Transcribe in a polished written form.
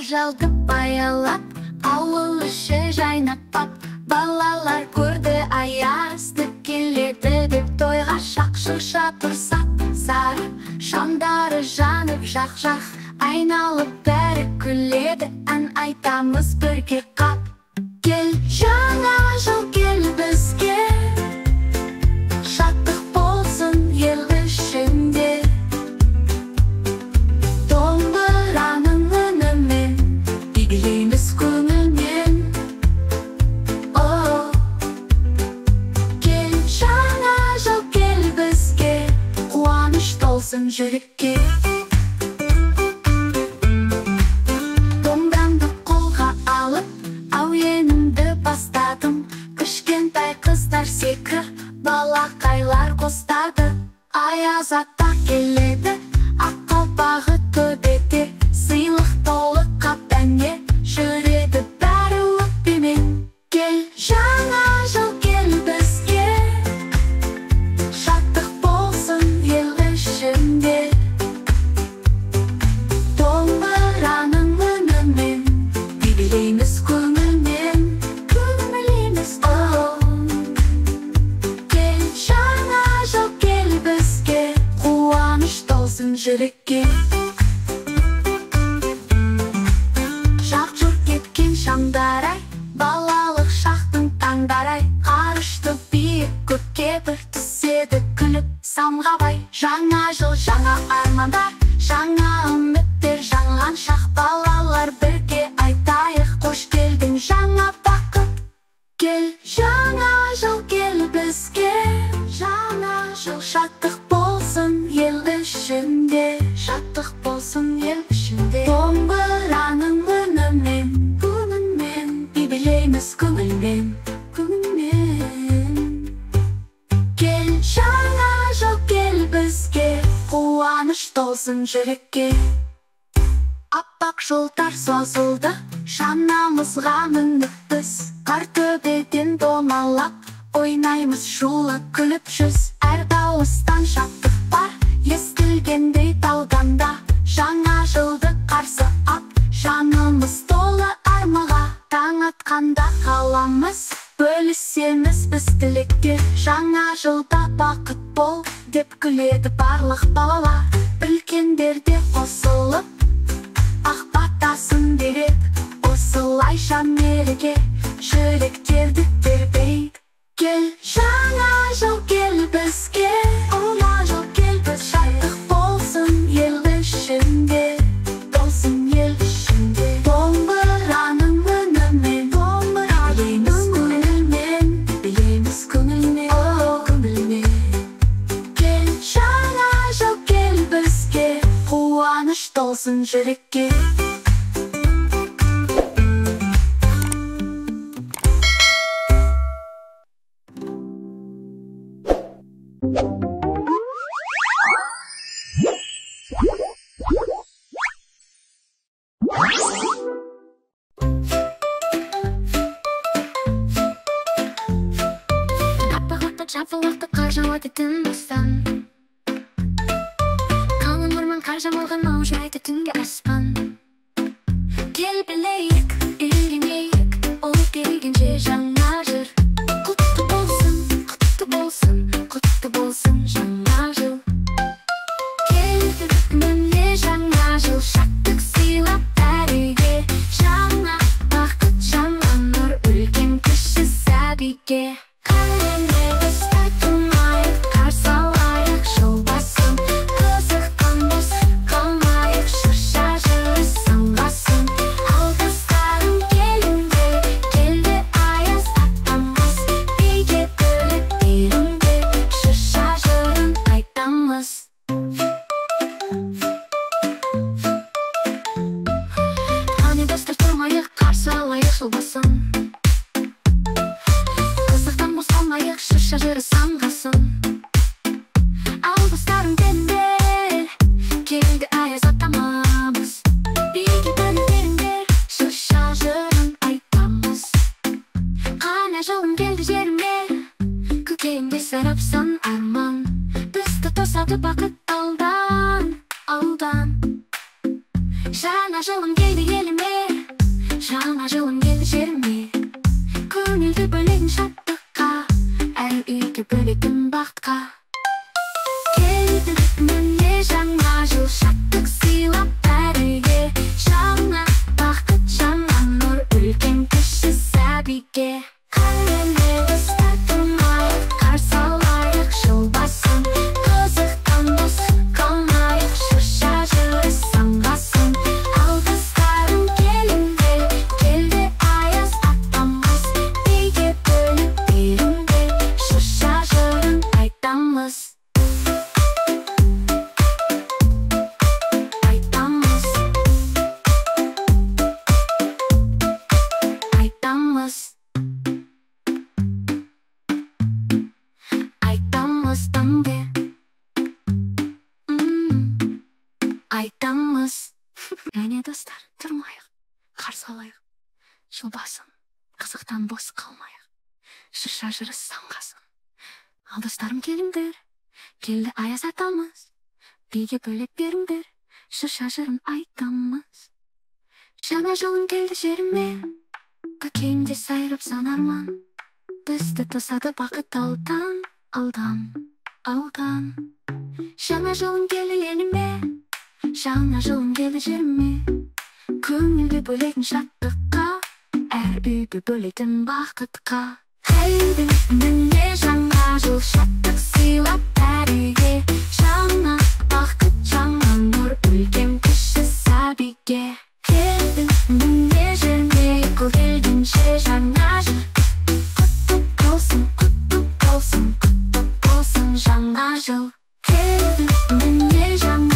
Жалды баялап, ауыл іші жайнап, балалар көрді аязды келеді деп тойға шақ-шырша тұрсақ, сары шамдары жанып жақ-жақ айналып бәрі күледі, ән айтамыз бірге қап. Кел, жаңа жыл кел бізге, шаттық болсын ел ішінде. Жүрекке домбырамды қолға алып, әуенімді бастадым. Кішкентай қыздар секіріп, балақайлар қостады. Аяз ата келеді, ақ қалпағы төбеде, сыйлық толы қап әнге жүреді бәрі өкпемен. Кел, жаңа жыл кел бізге, шаттық болсын ел ішінде. Домбыраның үнімен билейміз көңілмен, көңіліміз Кел, жаңа жыл кел бізге, қуаныш толсын жүрекке. Жақ-жұрт кеткен шамдар-ай, балалық шақтың таңдар-ай, қарышты биік көкке бір түседі күліп самғабай. Жаңа жыл жаңа армандар, жаңа үміттер жанған шақ, балалар бірге айтайық, қош келдің жаңа бақыт. Кел, жаңа жыл кел бізге, жаңа жыл шаттық болсын ел ішінде, шаттық болсын ел ішінде. Домбыраның үнімен, көңілмен билейміз көңілмен, көңілмен. Кел, жаңа жыл кел бізге, қуаныш толсын жүрекке. Аппақ жолдар созылды, шанамызға мініп біз, қар төбеден домалап, ойнаймыз шулы күліп жүз. Әр дауыстан шаттық бар, естілгендей таудан да. Жаңа жылды қарсы ап, жанымыз толы армаға. Таң атқанда қаламыз, бөлісеміз біз тілекке. Жаңа жылда бақыт бол деп күледі барлық балалар. Үлкендер де қосылып, ақ батасын береді. Осылайша мереке жүректерді тербейді. Кел, жаңа жыл кел бізге, жаңа жыл кел біз, шаттық болсын ел ішінде, болсын ел ішінде. Домбыраның үнімен, билейміз көңілмен, билейміз көңілмен, көңілмен. Кел, жаңа жыл кел бізге, қуаныш толсын жүрекке. Жапылақты қар жауады түн бастан, қалың орман қар жамылған маужырайды түнге аспан. Кел білейік, үйренейік, ол келгенше жаңа жыл. Құтты болсын, құтты болсын, құтты болсын жаңа жыл. Келді міне жаңа жыл, шаттық сыйлап бәріге. Жаңа бақыт, жаңа нұр, үлкен кіші сәбиге. Қызықтан босалмайық, шырша жыры самғасын. Ал бастарың тендер, келді аяз атамыз. жаңа жылың келді еліме, жаңа жылың келді жеріме. Көңілді бөлегін шаттыққа, әр үйге бөлегін бақытқа. Келді міне жаңа жыл, шаттық сыйлап бәріге. Жаңа бақыт, жаңа нұр, үлкен кіші сәбиге. Қанене достар тұрмайық, қарсы алайық жыл басын. Қызықтан бос қалмайық, шырша жүріс самғасын. Алғыстарым келіңдер, келді аяз атамыз. Биге бөліп беріңдер, шырша жырын айтамыз. Айтамыз. Әне достар, тұрмайық, қарсы алайық жыл басын. Қызықтан бос қалмайық, шырша жүріс самғасын. Ал достарым келіңдер, келді аяз атамыз. Биге бөлек беріңдер, шырша жырын айтамыз. Жаңа жылың келді жеріме, көкейімде сайрап сан арман. Бізді тосады бақыт алдан, алдан, алдан. Жаңа жылың келді еліме, жаңа жылың келді жеріме. Көңілді бөлегін шаттыққа, әр үйге бөлетін бақытқа. Келді міне жаңа жыл, шаттық сыйлап әр үйге. Жаңа бақыт, жаңа нұр, үлкен кіші сәбиге. Келді міне жеріме, келгенше жаңа жыл. Құтты болсын, құтты болсын, құтты болсын жаңа жыл. Келді міне жаңа